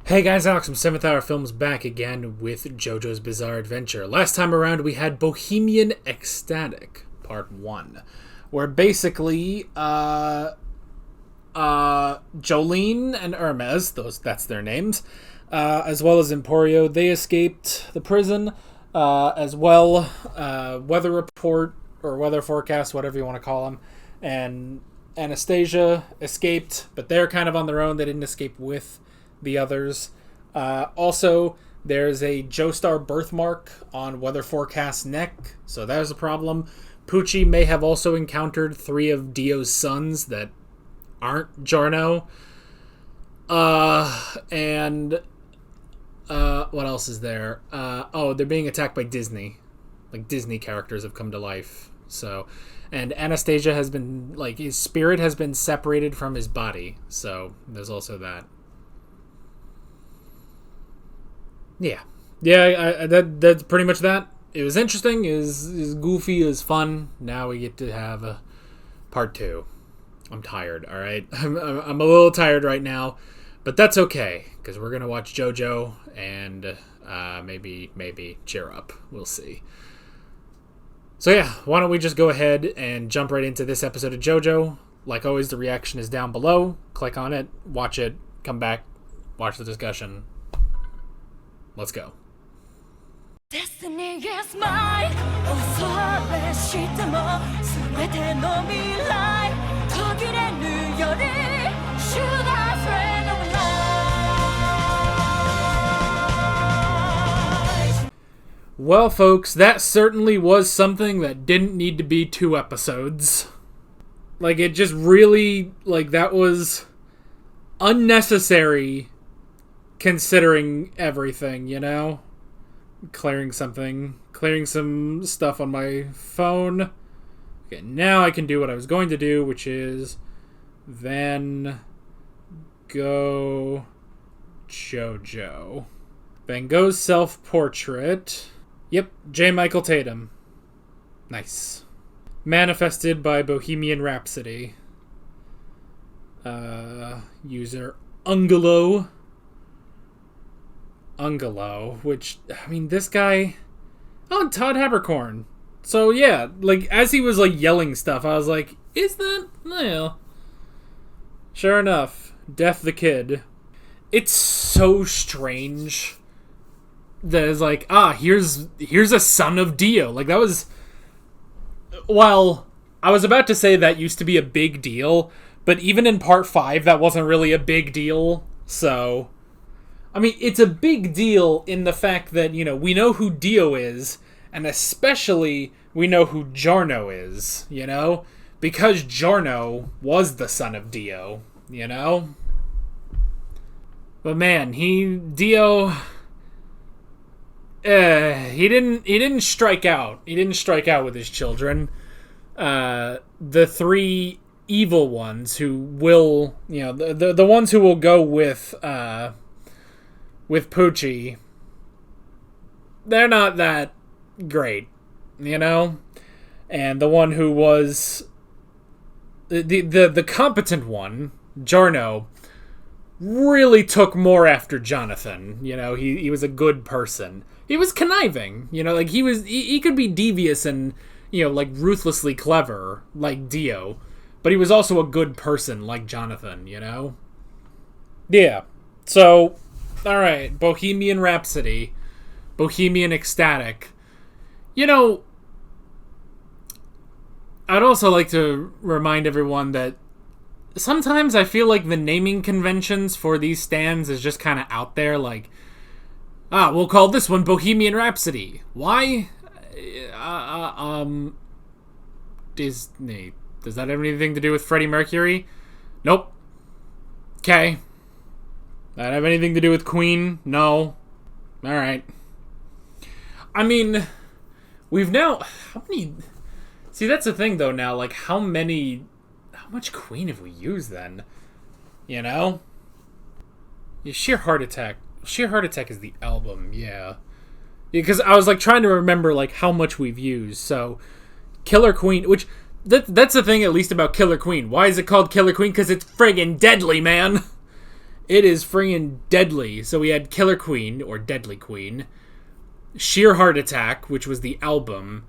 Hey guys, Alex from 7th Hour Films back again with JoJo's Bizarre Adventure. Last time around we had Bohemian Ecstatic, Part 1, where basically, Jolene and Hermes, that's their names, as well as Emporio, they escaped the prison, as well, weather report, or weather forecast, whatever you want to call them, and Anastasia escaped, but they're kind of on their own. They didn't escape with the others. Also, there's a Joestar birthmark on weather forecast's neck, so there's a problem. Pucci may have also encountered 3 of Dio's sons that aren't Giorno. And what else is there? They're being attacked by Disney. Like, Disney characters have come to life. So, and Anastasia has been, like, his spirit has been separated from his body. So, there's also that. Yeah. That's pretty much that. It was interesting, is goofy, is fun. Now we get to have a part 2. I'm tired, alright? I'm a little tired right now, but that's okay, because we're going to watch JoJo, and maybe cheer up. We'll see. So yeah, why don't we just go ahead and jump right into this episode of JoJo. Like always, the reaction is down below. Click on it, watch it, come back, watch the discussion. Let's go. Destiny is mine. 恐れしても全ての未来途切れぬより Should I friend of life? Well, folks, that certainly was something that didn't need to be 2 episodes. Like, it just really, like, that was unnecessary considering everything, you know? Clearing some stuff on my phone. Okay, now I can do what I was going to do, which is Van Gogh JoJo. Van Gogh's self-portrait. Yep, J. Michael Tatum. Nice. Manifested by Bohemian Rhapsody. User Ungalo, which, I mean, this guy... Oh, Todd Habercorn. So, yeah, like, as he was, like, yelling stuff, I was like, is that... No. Sure enough. Death the Kid. It's so strange that it's like, here's a son of Dio. Like, that was... Well, I was about to say that used to be a big deal, but even in Part 5, that wasn't really a big deal, so... I mean, it's a big deal in the fact that, you know, we know who Dio is, and especially we know who Giorno is, you know? Because Giorno was the son of Dio, you know? But man, Dio... he didn't strike out. He didn't strike out with his children. The 3 evil ones who will, you know, the ones who will go with Pucci, they're not that great, you know? And the one who was the competent one, Giorno, really took more after Jonathan. You know, he was a good person. He was conniving, you know, like he could be devious and, you know, like ruthlessly clever like Dio, but he was also a good person like Jonathan, you know? Yeah. So, alright, Bohemian Rhapsody, Bohemian Ecstatic. You know, I'd also like to remind everyone that sometimes I feel like the naming conventions for these stands is just kind of out there, like, we'll call this one Bohemian Rhapsody. Why? Disney. Does that have anything to do with Freddie Mercury? Nope. Okay. That have anything to do with Queen? No. Alright. I mean, we've now... How many... See, that's the thing, though, now. Like, how much Queen have we used, then? You know? Yeah, Sheer Heart Attack. Sheer Heart Attack is the album, yeah. Because I was, like, trying to remember, like, how much we've used. So, Killer Queen, which... That's the thing, at least, about Killer Queen. Why is it called Killer Queen? Because it's friggin' deadly, man! It is friggin' deadly. So we had Killer Queen, or Deadly Queen, Sheer Heart Attack, which was the album,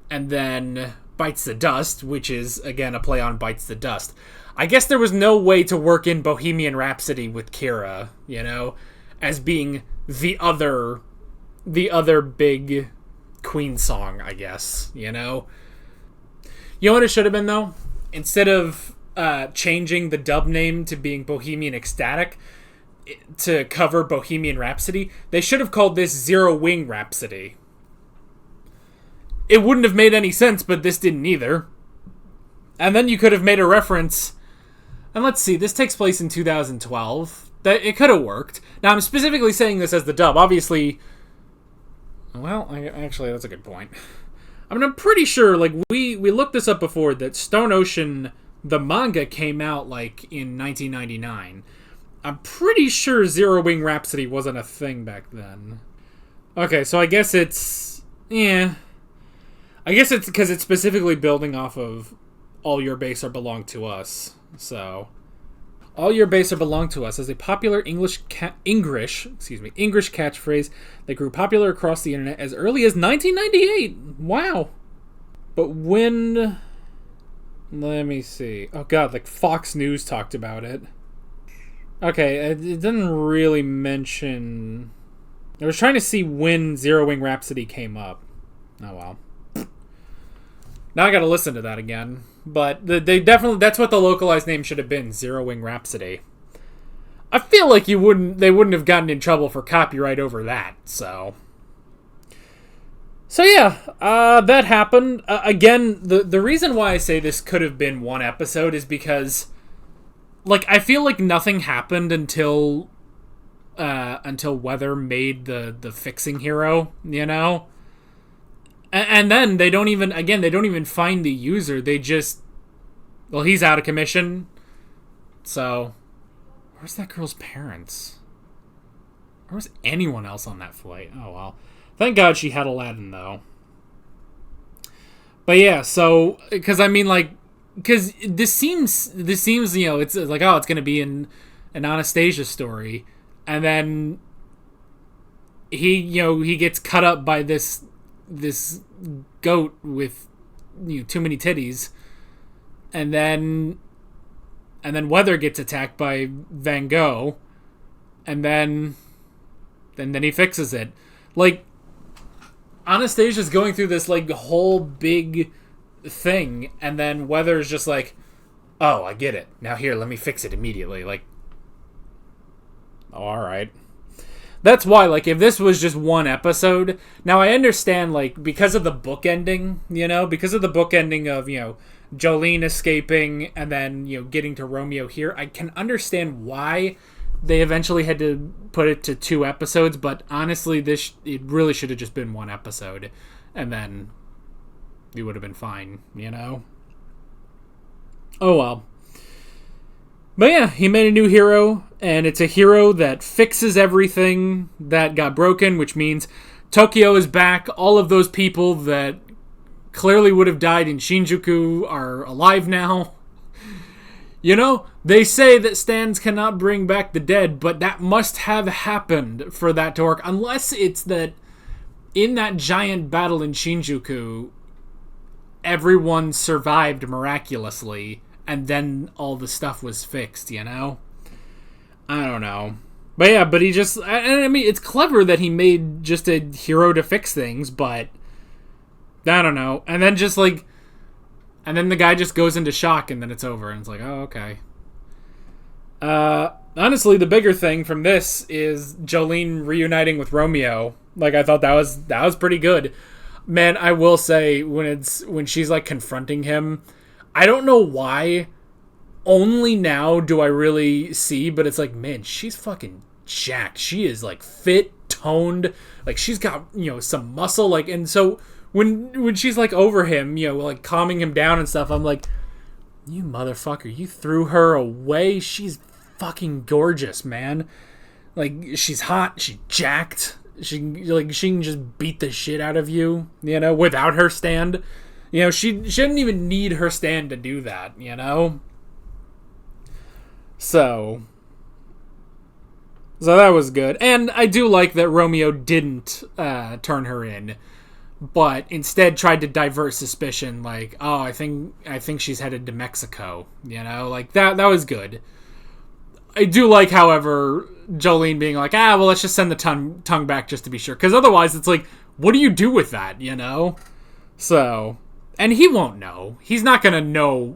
and then Bites the Dust, which is, again, a play on Bites the Dust. I guess there was no way to work in Bohemian Rhapsody with Kira, you know, as being the other big Queen song, I guess, you know? You know what it should have been, though? Instead of changing the dub name to being Bohemian Ecstatic to cover Bohemian Rhapsody, they should have called this Zero Wing Rhapsody. It wouldn't have made any sense, but this didn't either. And then you could have made a reference. And let's see, this takes place in 2012. It could have worked. Now, I'm specifically saying this as the dub. Obviously, well, actually, that's a good point. I mean, I'm pretty sure, like, we looked this up before, that Stone Ocean, the manga, came out, like, in 1999. I'm pretty sure Zero Wing Rhapsody wasn't a thing back then. Okay, so I guess it's... yeah. I guess it's because it's specifically building off of All Your Base Are Belong to Us. So, All Your Base Are Belong to Us is a popular English catchphrase that grew popular across the internet as early as 1998. Wow. But when... let me see. Oh god, like Fox News talked about it. Okay, it didn't really mention... I was trying to see when Zero Wing Rhapsody came up. Oh well. Now I gotta listen to that again. But they definitely... that's what the localized name should have been. Zero Wing Rhapsody. I feel like they wouldn't have gotten in trouble for copyright over that, so... so yeah, that happened. Again, the reason why I say this could have been one episode is because... like, I feel like nothing happened until Weather made the fixing hero, you know? And then they don't even find the user. They just... well, he's out of commission. So, where's that girl's parents? Where's anyone else on that flight? Oh, well. Thank God she had Aladdin, though. But yeah, so... because, I mean, like... because this seems, you know, it's like, oh, it's going to be an Anastasia story. And then he gets cut up by this goat with, you know, too many titties. And then Weather gets attacked by Van Gogh. And then he fixes it. Like, Anastasia's going through this, like, whole big thing, and then Weather's just like, oh, I get it. Now here, let me fix it immediately. Like, oh, alright. That's why, like, if this was just one episode, now I understand, like, because of the book ending, you know, because of the book ending of, you know, Jolene escaping and then, you know, getting to Romeo here, I can understand why they eventually had to put it to 2 episodes, but honestly, it really should have just been 1 episode, and then you would have been fine, you know? Oh well. But yeah, he made a new hero, and it's a hero that fixes everything that got broken, which means Tokyo is back. All of those people that clearly would have died in Shinjuku are alive now. You know, they say that stands cannot bring back the dead, but that must have happened for that to work. Unless it's that in that giant battle in Shinjuku, everyone survived miraculously, and then all the stuff was fixed, you know? I don't know. But yeah, but he just... I mean, it's clever that he made just a hero to fix things, but... I don't know. And then just, like... and then the guy just goes into shock, and then it's over, and it's like, oh, okay. Honestly, the bigger thing from this is Jolene reuniting with Romeo. Like, I thought that was pretty good. Man, I will say, when she's, like, confronting him, I don't know why. Only now do I really see, but it's like, man, she's fucking jacked. She is, like, fit, toned. Like, she's got, you know, some muscle. Like, and so when she's, like, over him, you know, like, calming him down and stuff, I'm like, you motherfucker, you threw her away? She's fucking gorgeous, man. Like, she's hot, she's jacked. She can just beat the shit out of you, you know, without her stand. You know, she didn't even need her stand to do that, you know? So, So that was good. And I do like that Romeo didn't turn her in, but instead tried to divert suspicion, like, oh, I think she's headed to Mexico. You know, like that was good. I do like, however, Jolene being like, well, let's just send the tongue back just to be sure. Because otherwise it's like, what do you do with that, you know? So, and he won't know. He's not going to know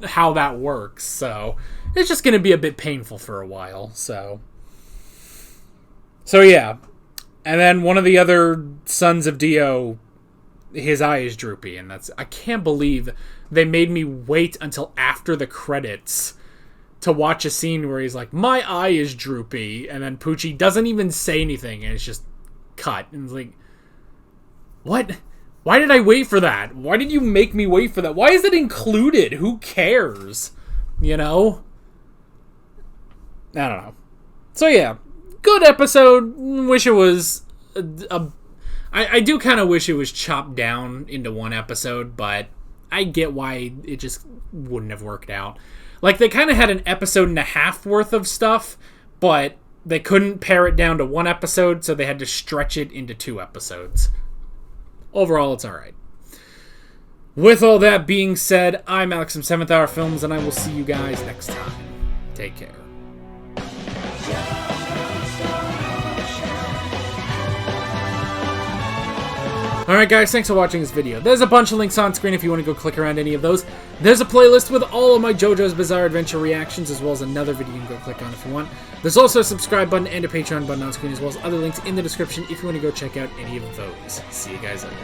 how that works. So, it's just going to be a bit painful for a while. So yeah. And then one of the other sons of Dio, his eye is droopy. And I can't believe they made me wait until after the credits to watch a scene where he's like, my eye is droopy, and then Poochie doesn't even say anything, and it's just cut. And it's like, what? Why did I wait for that? Why did you make me wait for that? Why is it included? Who cares? You know? I don't know. So yeah, good episode. Wish it was I do kind of wish it was chopped down into one episode, but I get why it just wouldn't have worked out. Like, they kind of had an episode and a half worth of stuff, but they couldn't pare it down to one episode, so they had to stretch it into 2 episodes. Overall, it's alright. With all that being said, I'm Alex from 7th Hour Films, and I will see you guys next time. Take care. Alright guys, thanks for watching this video. There's a bunch of links on screen if you want to go click around any of those. There's a playlist with all of my JoJo's Bizarre Adventure reactions, as well as another video you can go click on if you want. There's also a subscribe button and a Patreon button on screen, as well as other links in the description if you want to go check out any of those. See you guys later.